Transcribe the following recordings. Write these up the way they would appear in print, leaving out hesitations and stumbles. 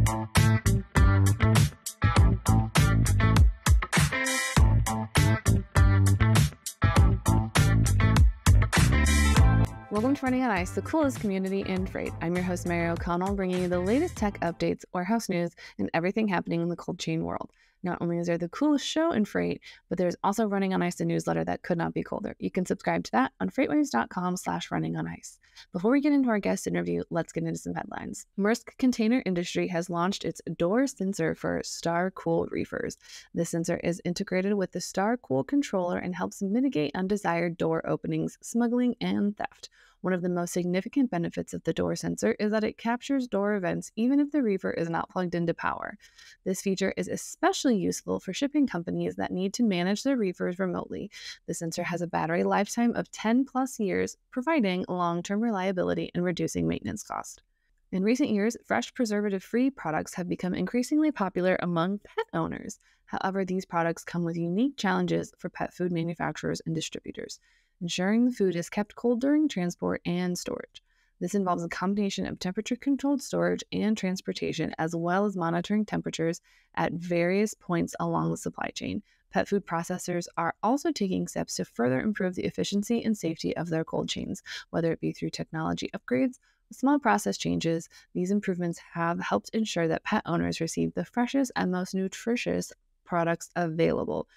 Welcome to Running on Ice, the coolest community in freight. I'm your host, Mary O'Connell, bringing you the latest tech updates, warehouse news, and everything happening in the cold chain world. Not only is there the coolest show in freight, but there's also Running on Ice, the newsletter that could not be colder. You can subscribe to that on freightwaves.com/runningonIce. Before we get into our guest interview, let's get into some headlines. Maersk Container Industry has launched its door sensor for StarCool reefers. This sensor is integrated with the StarCool controller and helps mitigate undesired door openings, smuggling, and theft. One of the most significant benefits of the door sensor is that it captures door events even if the reefer is not plugged into power. This feature is especially useful for shipping companies that need to manage their reefers remotely. The sensor has a battery lifetime of 10 plus years, providing long-term reliability and reducing maintenance costs. In recent years, fresh preservative-free products have become increasingly popular among pet owners. However, these products come with unique challenges for pet food manufacturers and distributors, ensuring the food is kept cold during transport and storage. This involves a combination of temperature-controlled storage and transportation, as well as monitoring temperatures at various points along the supply chain. Pet food processors are also taking steps to further improve the efficiency and safety of their cold chains, whether it be through technology upgrades or small process changes. These improvements have helped ensure that pet owners receive the freshest and most nutritious products available.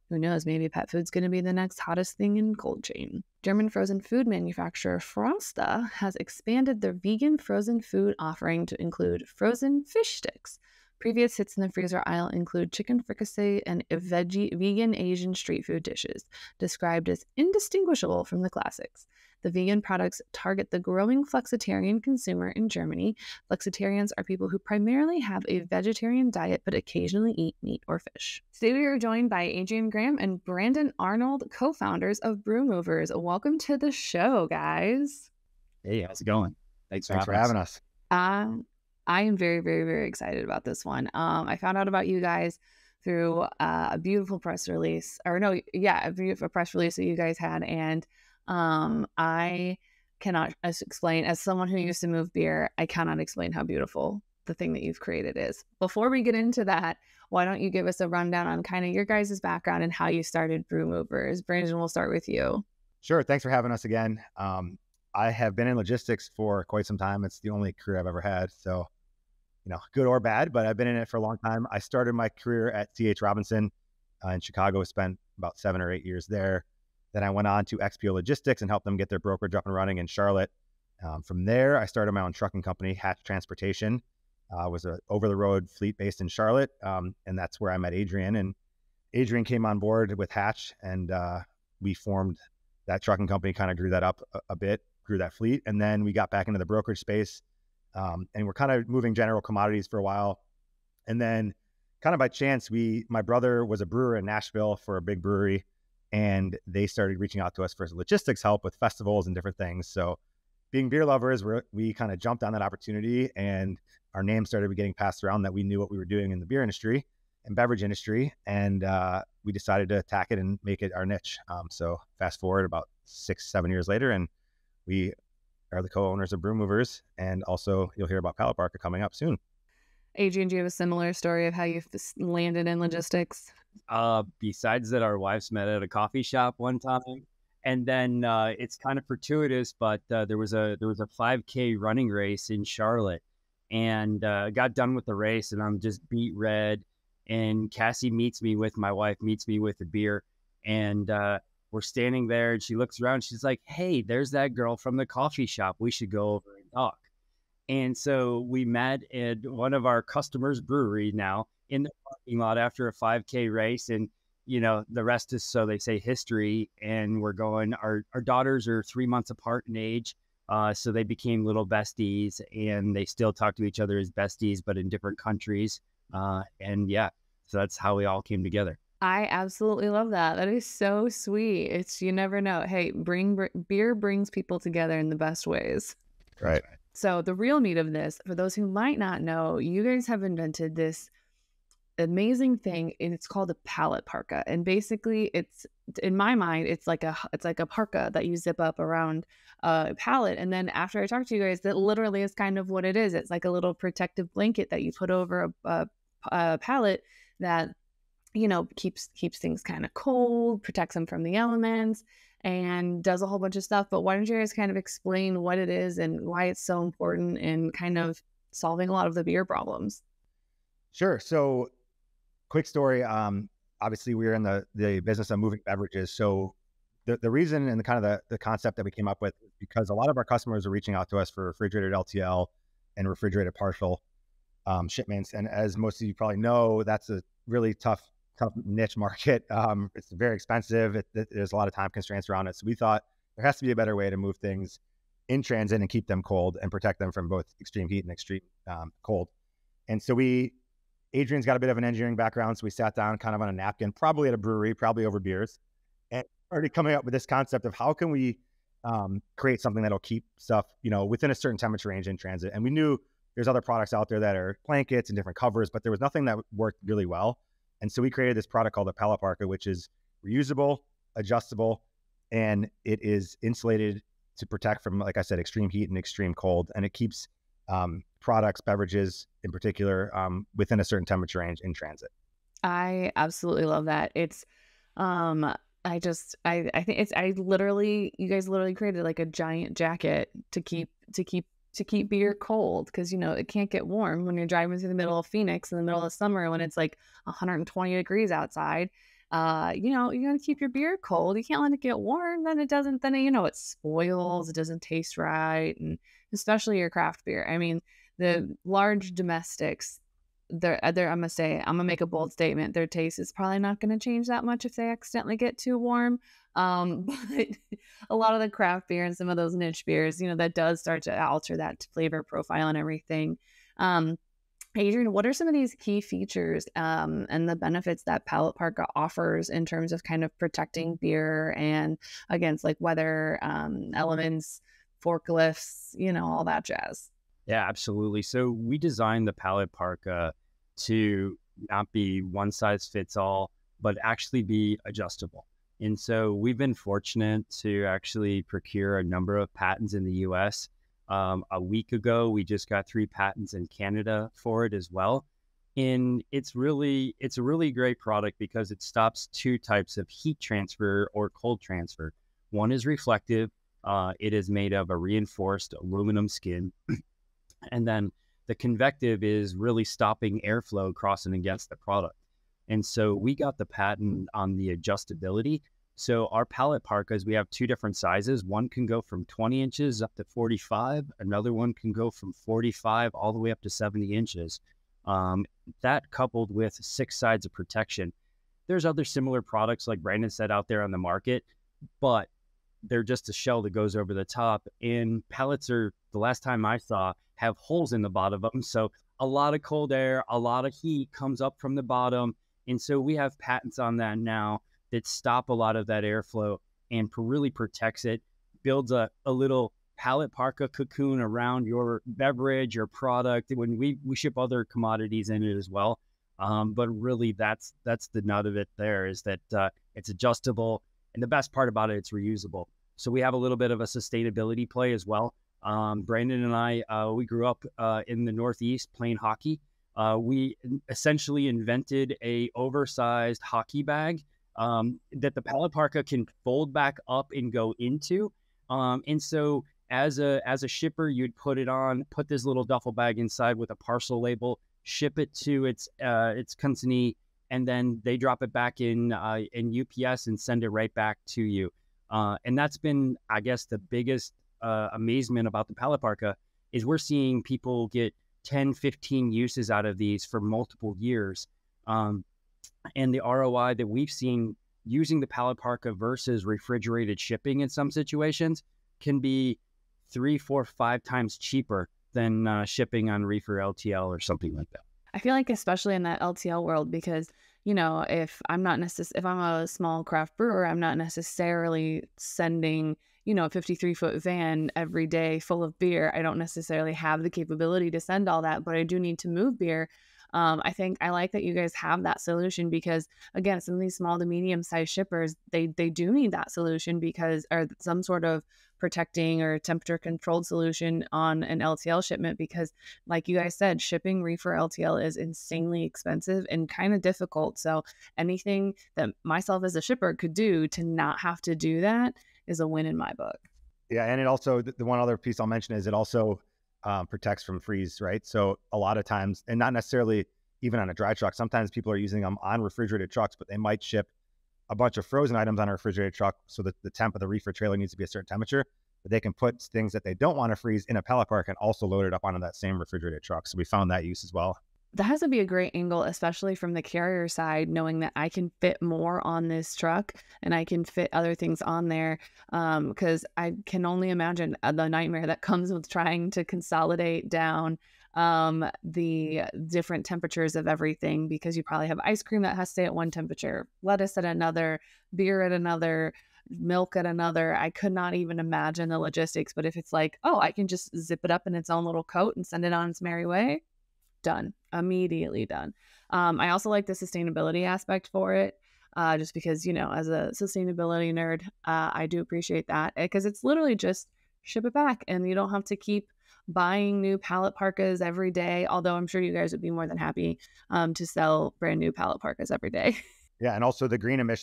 Who knows, maybe pet food's going to be the next hottest thing in cold chain. German frozen food manufacturer Frosta has expanded their vegan frozen food offering to include frozen fish sticks. Previous hits in the freezer aisle include chicken fricassee and vegan Asian street food dishes, described as indistinguishable from the classics. The vegan products target the growing flexitarian consumer in Germany. Flexitarians are people who primarily have a vegetarian diet but occasionally eat meat or fish. Today we are joined by Adrian Graham and Brandon Arnold, co-founders of Brew Movers. Welcome to the show, guys. Hey, how's it going? Thanks for having us. I am very, very, very excited about this one. I found out about you guys through a beautiful press release, a beautiful press release that you guys had, and I cannot explain, as someone who used to move beer, I cannot explain how beautiful the thing that you've created is. Before we get into that, why don't you give us a rundown on kind of your guys' background and how you started Brew Movers? Brandon, we'll start with you. Sure. Thanks for having us again. I have been in logistics for quite some time. It's the only career I've ever had. So, good or bad, but I've been in it for a long time. I started my career at C.H. Robinson in Chicago, spent about 7 or 8 years there. Then I went on to XPO Logistics and helped them get their brokerage up and running in Charlotte. From there, I started my own trucking company, Hatch Transportation. Was an over-the-road fleet based in Charlotte, and that's where I met Adrian. And Adrian came on board with Hatch, and we formed that trucking company, kind of grew that up a bit, grew that fleet. And then we got back into the brokerage space, and we're kind of moving general commodities for a while. And then kind of by chance, my brother was a brewer in Nashville for a big brewery, and they started reaching out to us for logistics help with festivals and different things. So being beer lovers, we kind of jumped on that opportunity, and our name started getting passed around that we knew what we were doing in the beer industry and beverage industry. And we decided to attack it and make it our niche. So fast forward about 6-7 years later, and we are the co-owners of Brew Movers. And also you'll hear about Pallet Parka coming up soon. Adrian, do you have a similar story of how you landed in logistics? Besides that, our wives met at a coffee shop one time, and then it's kind of fortuitous, but there was a 5K running race in Charlotte, and got done with the race, and I'm just beat red. And Cassie my wife meets me with a beer, and we're standing there, and she looks around. She's like, "Hey, there's that girl from the coffee shop. We should go over and talk." And so we met at one of our customers' brewery now in the parking lot after a 5K race. And, the rest is, so they say, history. And we're going, our daughters are 3 months apart in age. So they became little besties, and they still talk to each other as besties, but in different countries. And yeah, so that's how we all came together. I absolutely love that. That is so sweet. You never know. Hey, beer brings people together in the best ways. Right. So the real meat of this, for those who might not know, you guys have invented this amazing thing, and it's called a Pallet Parka. And basically, it's in my mind, it's like a parka that you zip up around a pallet. And then after I talk to you guys, that literally is kind of what it is. It's like a little protective blanket that you put over a pallet that keeps things kind of cold, protects them from the elements, and does a whole bunch of stuff. But why don't you guys kind of explain what it is and why it's so important in kind of solving a lot of the beer problems? Sure. So quick story. Obviously we are in the business of moving beverages. So the reason and the concept that we came up with is because a lot of our customers are reaching out to us for refrigerated LTL and refrigerated partial shipments. And as most of you probably know, that's a really tough niche market. It's very expensive. There's a lot of time constraints around it. So we thought there has to be a better way to move things in transit and keep them cold and protect them from both extreme heat and extreme cold. And so Adrian's got a bit of an engineering background. So we sat down kind of on a napkin, probably at a brewery, probably over beers, and already coming up with this concept of how can we create something that'll keep stuff, within a certain temperature range in transit. And we knew there's other products out there that are blankets and different covers, but there was nothing that worked really well. And so we created this product called the Pallet Parka, which is reusable, adjustable, and it is insulated to protect from, like I said, extreme heat and extreme cold. And it keeps products, beverages in particular, within a certain temperature range in transit. I absolutely love that. It's, I think you guys literally created like a giant jacket to keep beer cold, because it can't get warm when you're driving through the middle of Phoenix in the middle of summer when it's like 120 degrees outside. You got to keep your beer cold. You can't let it get warm. Then it spoils. It doesn't taste right. And especially your craft beer. I mean, the large domestics, I'm gonna make a bold statement. Their taste is probably not going to change that much if they accidentally get too warm. But a lot of the craft beer and some of those niche beers, that does start to alter that flavor profile and everything. Adrian, what are some of these key features and the benefits that Pallet Parka offers in terms of kind of protecting beer and against like weather elements, forklifts, all that jazz? Yeah, absolutely. So we designed the Pallet Parka to not be one size fits all, but actually be adjustable. And so we've been fortunate to actually procure a number of patents in the US. A week ago, we just got 3 patents in Canada for it as well. And it's a really great product because it stops 2 types of heat transfer or cold transfer. One is reflective. It is made of a reinforced aluminum skin. And then the convective is really stopping airflow crossing against the product. And so we got the patent on the adjustability. So our Pallet Parkas, we have 2 different sizes. One can go from 20 inches up to 45. Another one can go from 45 all the way up to 70 inches. That coupled with 6 sides of protection. There's other similar products, like Brandon said, out there on the market, but they're just a shell that goes over the top. And pallets are, the last time I saw, have holes in the bottom of them. So a lot of cold air, a lot of heat comes up from the bottom. And so we have patents on that now that stop a lot of that airflow and really protects it, builds a little Pallet Parka cocoon around your beverage, your product. When we ship other commodities in it as well. But really that's the nut of it there, is that it's adjustable. And the best part about it, it's reusable. So we have a little bit of a sustainability play as well. Brandon and I, we grew up in the Northeast playing hockey. We essentially invented a oversized hockey bag that the Pallet Parka can fold back up and go into. And so as a shipper, you'd put this little duffel bag inside with a parcel label, ship it to its consignee, and then they drop it back in UPS and send it right back to you. And that's been, I guess, the biggest amazement about the Pallet Parka is we're seeing people get 10, 15 uses out of these for multiple years. And the ROI that we've seen using the Pallet Parka versus refrigerated shipping in some situations can be 3, 4, 5 times cheaper than shipping on reefer LTL or something like that. I feel like especially in that LTL world, because if I'm a small craft brewer, I'm not necessarily sending a 53-foot van every day full of beer. I don't necessarily have the capability to send all that, but I do need to move beer. I think I like that you guys have that solution because, again, some of these small to medium sized shippers, they do need that solution because, or some sort of protecting or temperature controlled solution on an LTL shipment because, like you guys said, shipping reefer LTL is insanely expensive and kind of difficult. So anything that myself as a shipper could do to not have to do that is a win in my book. Yeah, and it also, the one other piece I'll mention is it also protects from freeze, right? So a lot of times, and not necessarily even on a dry truck, sometimes people are using them on refrigerated trucks, but they might ship a bunch of frozen items on a refrigerated truck so that the temp of the reefer trailer needs to be a certain temperature, but they can put things that they don't want to freeze in a pallet park and also load it up onto that same refrigerated truck. So we found that use as well. That has to be a great angle, especially from the carrier side, knowing that I can fit more on this truck and I can fit other things on there. Because I can only imagine the nightmare that comes with trying to consolidate down the different temperatures of everything, because you probably have ice cream that has to stay at one temperature, lettuce at another, beer at another, milk at another. I could not even imagine the logistics. But if it's like, oh, I can just zip it up in its own little coat and send it on its merry way, done, immediately done. I also like the sustainability aspect for it, just because, as a sustainability nerd, I do appreciate that because it's literally just ship it back and you don't have to keep buying new pallet parkas every day. Although I'm sure you guys would be more than happy to sell brand new pallet parkas every day. Yeah, and also the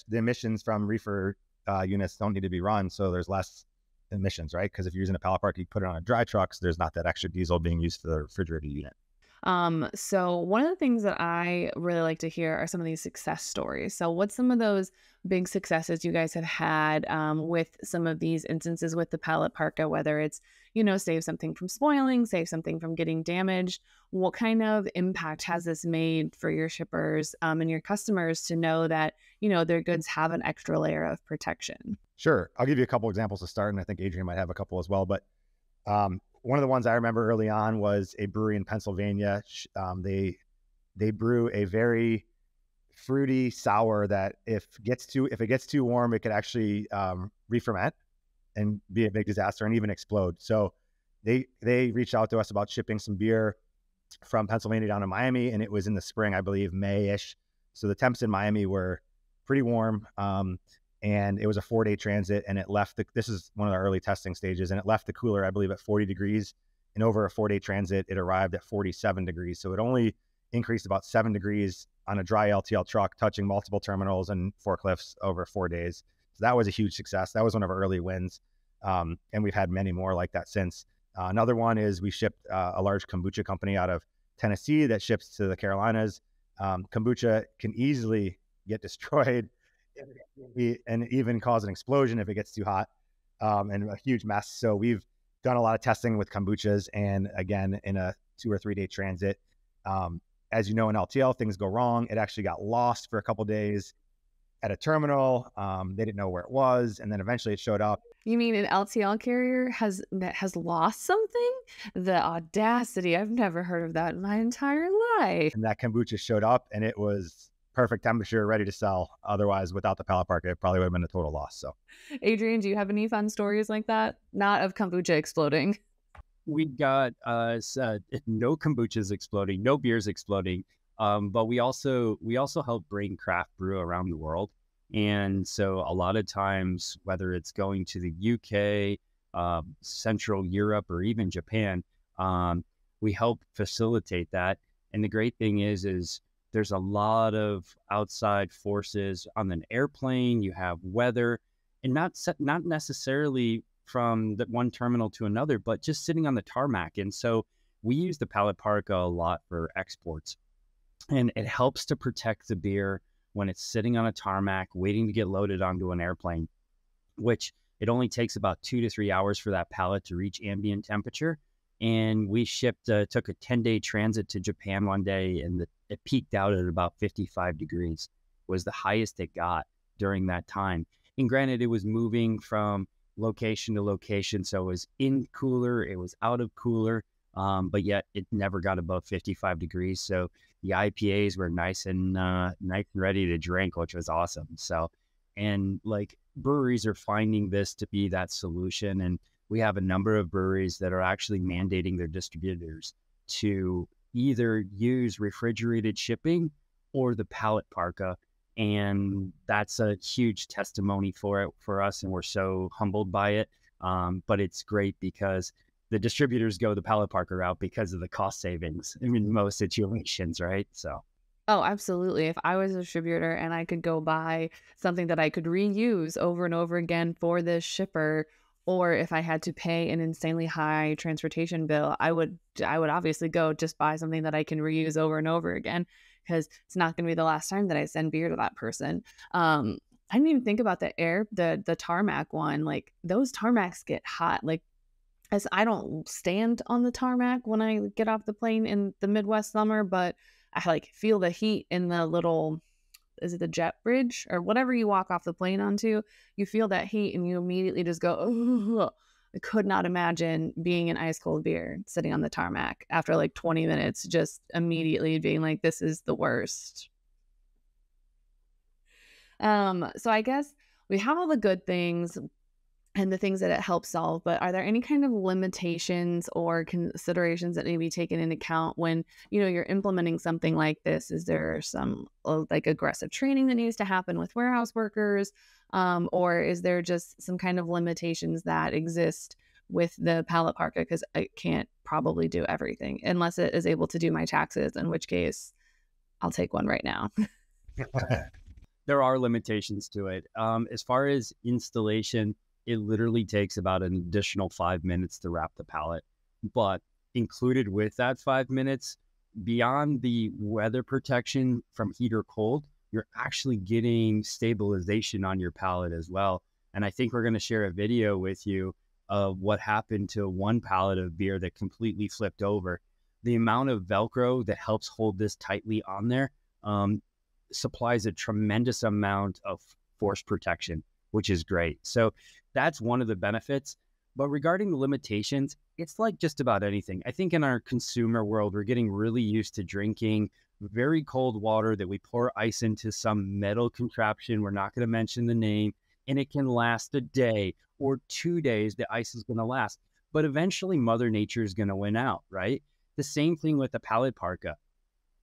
the emissions from reefer units don't need to be run, so there's less emissions, right? Because if you're using a pallet park, you put it on a dry truck, so there's not that extra diesel being used for the refrigerated unit. So one of the things that I really like to hear are some of these success stories. So what's some of those big successes you guys have had with some of these instances with the Pallet Parka, whether it's, save something from spoiling, save something from getting damaged? What kind of impact has this made for your shippers and your customers to know that, their goods have an extra layer of protection? Sure. I'll give you a couple examples to start, and I think Adrian might have a couple as well. But one of the ones I remember early on was a brewery in Pennsylvania. They brew a very fruity sour that if it gets too warm, it could actually re-ferment and be a big disaster and even explode. So they reached out to us about shipping some beer from Pennsylvania down to Miami, and it was in the spring, I believe, May-ish. So the temps in Miami were pretty warm. And it was a 4-day transit, and it left this is one of the early testing stages, and it left the cooler, I believe, at 40 degrees. And over a 4-day transit, it arrived at 47 degrees. So it only increased about 7 degrees on a dry LTL truck, touching multiple terminals and forklifts over 4 days. So that was a huge success. That was one of our early wins. And we've had many more like that since. Another one is we shipped a large kombucha company out of Tennessee that ships to the Carolinas. Kombucha can easily get destroyed and even cause an explosion if it gets too hot, and a huge mess. So we've done a lot of testing with kombuchas, and again, in a 2 or 3 day transit, as you know, in LTL, things go wrong. It actually got lost for a couple days at a terminal. They didn't know where it was, and then eventually it showed up. You mean an LTL carrier has lost something? The audacity! I've never heard of that in my entire life. And that kombucha showed up, and it was perfect temperature, ready to sell. Otherwise, without the pallet park, it probably would have been a total loss. So, Adrian, do you have any fun stories like that? Not of kombucha exploding. We got no kombuchas exploding, no beers exploding, but we also help bring craft brew around the world. And so a lot of times, whether it's going to the UK, Central Europe, or even Japan, we help facilitate that. And the great thing is there's a lot of outside forces on an airplane. You have weather, and not necessarily from the one terminal to another, but just sitting on the tarmac. And so we use the Pallet Parka a lot for exports, and it helps to protect the beer when it's sitting on a tarmac waiting to get loaded onto an airplane, which it only takes about 2 to 3 hours for that pallet to reach ambient temperature. And we took a 10-day transit to Japan one day, and it peaked out at about 55 degrees, was the highest it got during that time. And granted, it was moving from location to location, so it was in cooler, it was out of cooler, but yet it never got above 55 degrees. So the IPAs were nice and ready to drink, which was awesome. So, and like breweries are finding this to be that solution, and we have a number of breweries that are actually mandating their distributors to either use refrigerated shipping or the Pallet Parka. And that's a huge testimony for it for us. And we're so humbled by it. But it's great because the distributors go the Pallet Parka route because of the cost savings in most situations, right? So. Oh, absolutely. If I was a distributor and I could go buy something that I could reuse over and over again for this shipper, or if I had to pay an insanely high transportation bill, I would obviously go just buy something that I can reuse over and over again, because it's not going to be the last time that I send beer to that person. I didn't even think about the tarmac one. Like, those tarmacs get hot. Like, as I don't stand on the tarmac when I get off the plane in the Midwest summer, but I like feel the heat in the little, is it the jet bridge or whatever you walk off the plane onto? You feel that heat and you immediately just go, oh, I could not imagine being an ice cold beer sitting on the tarmac after like 20 minutes, just immediately being like, this is the worst. So I guess we have all the good things and the things that it helps solve, but are there any kind of limitations or considerations that need to be taken into account when, you're implementing something like this? Is there some like aggressive training that needs to happen with warehouse workers? Or is there just some kind of limitations that exist with the Pallet Parka? Because I can't probably do everything unless it is able to do my taxes, in which case I'll take one right now. There are limitations to it. As far as installation, it literally takes about an additional 5 minutes to wrap the pallet. But included with that 5 minutes, beyond the weather protection from heat or cold, you're actually getting stabilization on your pallet as well. And I think we're going to share a video with you of what happened to one pallet of beer that completely flipped over. The amount of Velcro that helps hold this tightly on there supplies a tremendous amount of force protection, which is great. So that's one of the benefits. But regarding the limitations, it's like just about anything. I think in our consumer world, we're getting really used to drinking very cold water that we pour ice into some metal contraption. We're not going to mention the name, and it can last a day or 2 days. The ice is going to last, but eventually Mother Nature is going to win out, right? The same thing with the Pallet Parka.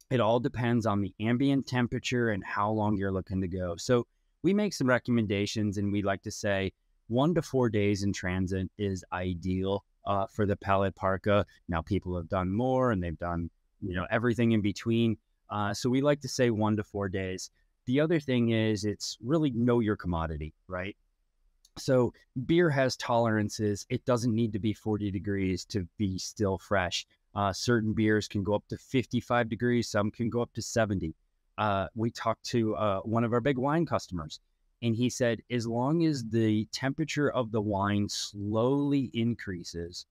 It all depends on the ambient temperature and how long you're looking to go. So we make some recommendations, and we like to say 1 to 4 days in transit is ideal for the Pallet Parka. Now, people have done more, and they've done everything in between. So we like to say 1 to 4 days. The other thing is, it's really know your commodity, right? So beer has tolerances. It doesn't need to be 40 degrees to be still fresh. Certain beers can go up to 55 degrees. Some can go up to 70. We talked to one of our big wine customers, and he said, as long as the temperature of the wine slowly increases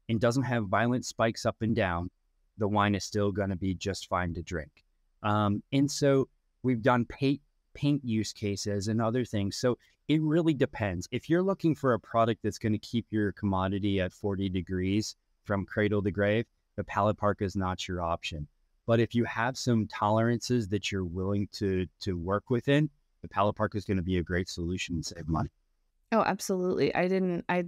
and doesn't have violent spikes up and down, the wine is still going to be just fine to drink. And so we've done paint use cases and other things. So it really depends. If you're looking for a product that's going to keep your commodity at 40 degrees from cradle to grave, the Pallet Parka is not your option. But if you have some tolerances that you're willing to work within, the Pallet Parka is going to be a great solution and save money. Oh, absolutely. I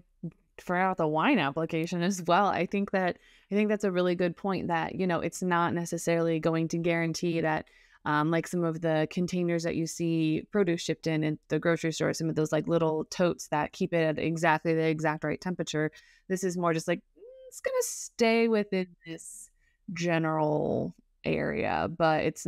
forgot the wine application as well. I think that's a really good point, that, it's not necessarily going to guarantee that, like some of the containers that you see produce shipped in the grocery store, some of those like little totes that keep it at exactly the exact right temperature. This is more just like, it's going to stay within this general area, but it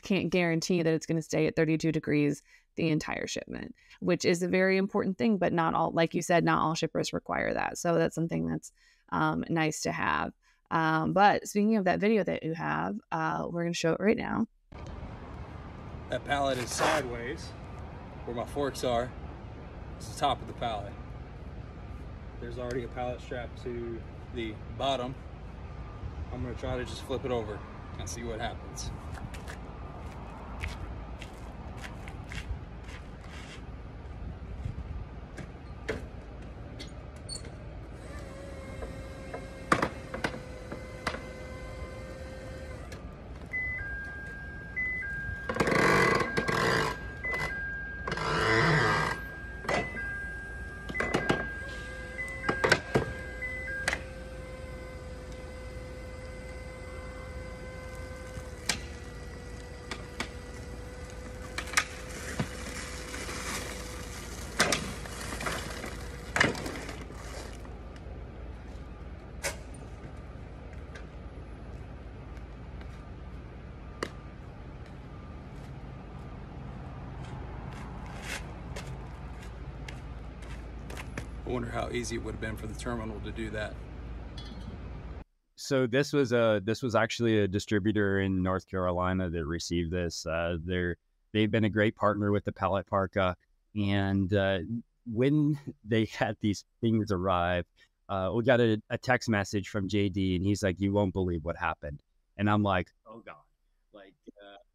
can't guarantee that it's going to stay at 32 degrees the entire shipment, which is a very important thing. But not all, like you said, not all shippers require that. So that's something that's nice to have. But speaking of that video that you have, we're going to show it right now. That pallet is sideways where my forks are. It's the top of the pallet. There's already a pallet strap to the bottom. I'm going to try to just flip it over and see what happens. wonder how easy it would have been for the terminal to do that. So this was actually a distributor in North Carolina that received this. They've been a great partner with the Pallet Parka, and when they had these things arrive, we got a text message from JD, and he's like, "You won't believe what happened." And I'm like, "Oh God!" Like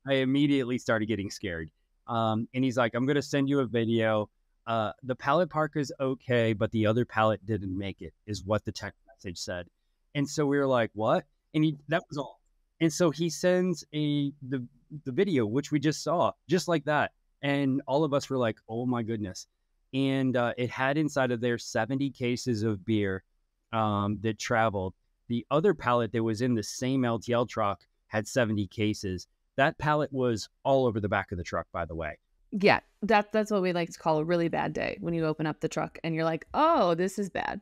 I immediately started getting scared. And he's like, "I'm gonna send you a video. The Pallet Parka's okay, but the other pallet didn't make it," is what the text message said. And so we were like, "What?" And that was all. And so he sends the video, which we just saw, just like that. And all of us were like, "Oh my goodness." And it had inside of there 70 cases of beer that traveled. The other pallet that was in the same LTL truck had 70 cases. That pallet was all over the back of the truck, by the way. Yeah, that's what we like to call a really bad day, when you open up the truck and you're like, "Oh, this is bad."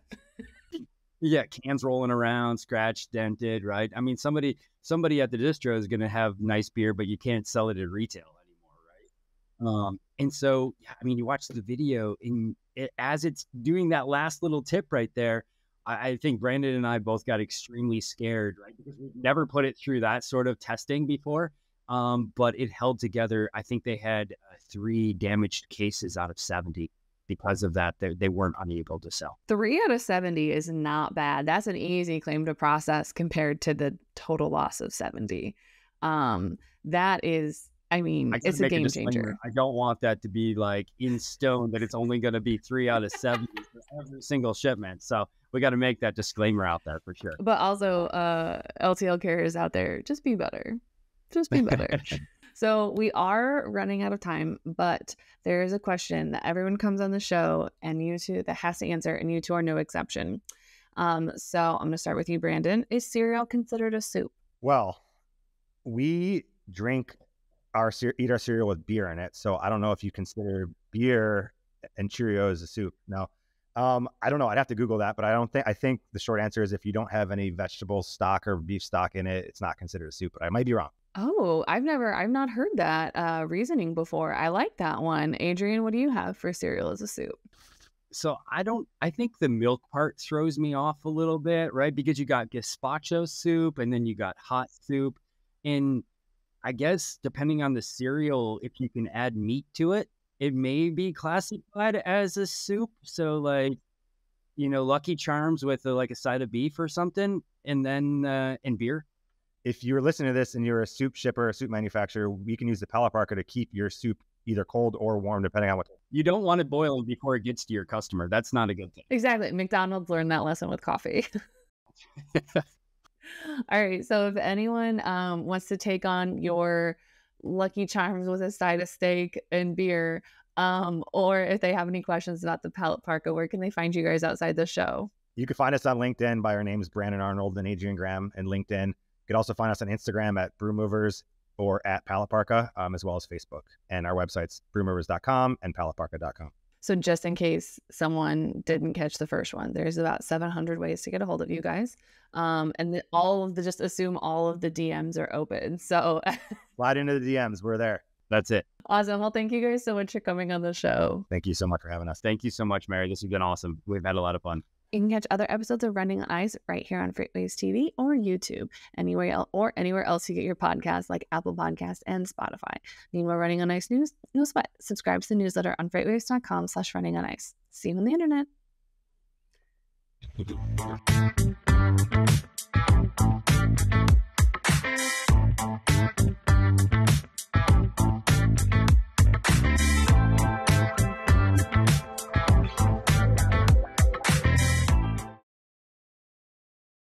Yeah, cans rolling around, scratched, dented, right? I mean, somebody at the distro is going to have nice beer, but you can't sell it at retail anymore, right? And so, yeah, I mean, you watch the video, and as it's doing that last little tip right there, I think Brandon and I both got extremely scared, right? Because we've never put it through that sort of testing before, but it held together. I think they had 3 damaged cases out of 70. Because of that, they weren't unable to sell. 3 out of 70 is not bad. That's an easy claim to process compared to the total loss of 70. That is, I mean, it's a game changer. I don't want that to be like in stone that it's only going to be 3 out of 70 for every single shipment. So we got to make that disclaimer out there for sure. But also, LTL carriers out there, just be better. Just be better. So we are running out of time, but there is a question that everyone comes on the show and you two that has to answer, and you two are no exception. So I'm going to start with you, Brandon. Is cereal considered a soup? Well, we eat our cereal with beer in it. So I don't know if you consider beer and Cheerios a soup. No. I don't know. I'd have to Google that, but I think the short answer is if you don't have any vegetable stock or beef stock in it, it's not considered a soup, but I might be wrong. Oh, I've not heard that reasoning before. I like that one. Adrian, what do you have for cereal as a soup? So I think the milk part throws me off a little bit, right? Because you got gazpacho soup and then you got hot soup. And I guess depending on the cereal, if you can add meat to it, it may be classified as a soup. So like, Lucky Charms with like a side of beef or something, and then and beer. If you're listening to this and you're a soup shipper, a soup manufacturer, we can use the Pallet Parka to keep your soup either cold or warm, depending on what. You don't want it boiling before it gets to your customer. That's not a good thing. Exactly. McDonald's learned that lesson with coffee. All right. So if anyone wants to take on your Lucky Charms with a side of steak and beer, or if they have any questions about the Pallet Parka, where can they find you guys outside the show? You can find us on LinkedIn by our names, Brandon Arnold and Adrian Graham, and LinkedIn. You can also find us on Instagram at Brewmovers or at Pallet Parka, as well as Facebook. And our websites, brewmovers.com and palletparka.com. So just in case someone didn't catch the first one, there's about 700 ways to get a hold of you guys. And just assume all of the DMs are open. So slide into the DMs. We're there. That's it. Awesome. Well, thank you guys so much for coming on the show. Thank you so much for having us. Thank you so much, Mary. This has been awesome. We've had a lot of fun. You can catch other episodes of Running on Ice right here on FreightWaves TV or YouTube, anywhere else you get your podcasts like Apple Podcasts and Spotify. Need more Running on Ice news? No sweat. Subscribe to the newsletter on FreightWaves.com/running on ice. See you on the internet.